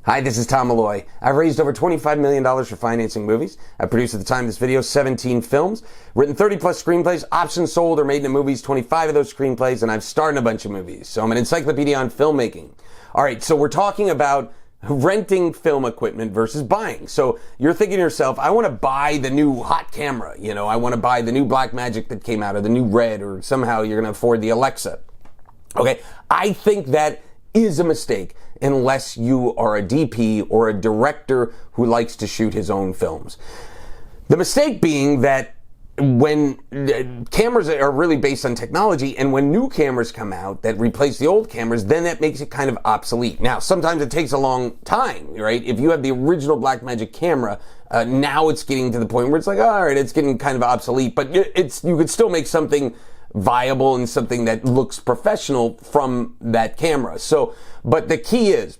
Hi, this is Tom Malloy. I've raised over $25 million for financing movies. I've produced at the time of this video 17 films, written 30 plus screenplays, options sold or made into movies, 25 of those screenplays, and I've starred in a bunch of movies. So I'm an encyclopedia on filmmaking. All right, so we're talking about renting film equipment versus buying. So you're thinking to yourself, I want to buy the new hot camera. You know, I want to buy the new Blackmagic that came out or the new Red, or somehow you're going to afford the Alexa. Okay, I think that is a mistake unless you are a DP or a director who likes to shoot his own films. The mistake being that when cameras are really based on technology, and when new cameras come out that replace the old cameras, then that makes it kind of obsolete. Now, sometimes it takes a long time, right? If you have the original Blackmagic camera, now it's getting to the point where it's like, all right, it's getting kind of obsolete, but you could still make something viable and something that looks professional from that camera. So, but the key is,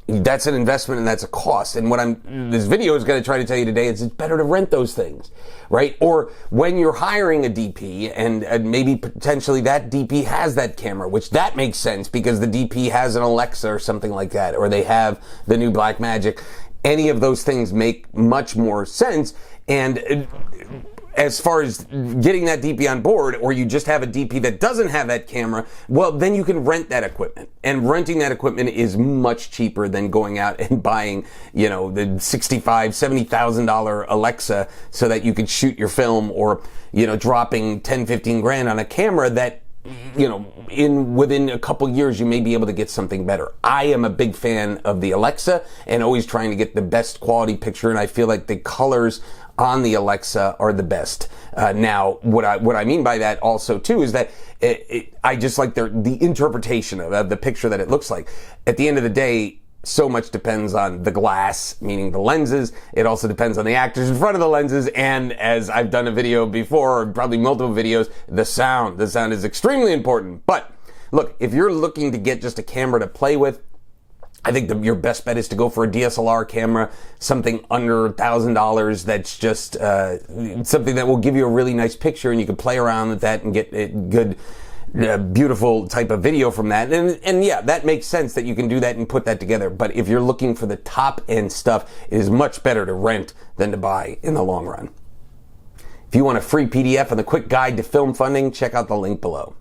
that's an investment and that's a cost. And what this video is going to try to tell you today is it's better to rent those things, right? Or when you're hiring a DP and maybe potentially that DP has that camera, which that makes sense because the DP has an Alexa or something like that, or they have the new Blackmagic. Any of those things make much more sense. And as far as getting that DP on board, or you just have a DP that doesn't have that camera, well, then you can rent that equipment. And renting that equipment is much cheaper than going out and buying, you know, the $65,000, $70,000 Alexa so that you could shoot your film, or, you know, dropping 10, 15 grand on a camera that, you know, within a couple years you may be able to get something better. I am a big fan of the Alexa and always trying to get the best quality picture, and I feel like the colors on the Alexa are the best. Now, what I mean by that also too is that I just like the interpretation of the picture that it looks like. At the end of the day, so much depends on the glass, meaning the lenses. It also depends on the actors in front of the lenses, and as I've done a video before, or probably multiple videos, the sound. The sound is extremely important. But look, if you're looking to get just a camera to play with, I think your best bet is to go for a DSLR camera, something under $1,000 that's just something that will give you a really nice picture, and you can play around with that and get a good, beautiful type of video from that. And yeah, that makes sense that you can do that and put that together. But if you're looking for the top end stuff, it is much better to rent than to buy in the long run. If you want a free PDF and a quick guide to film funding, check out the link below.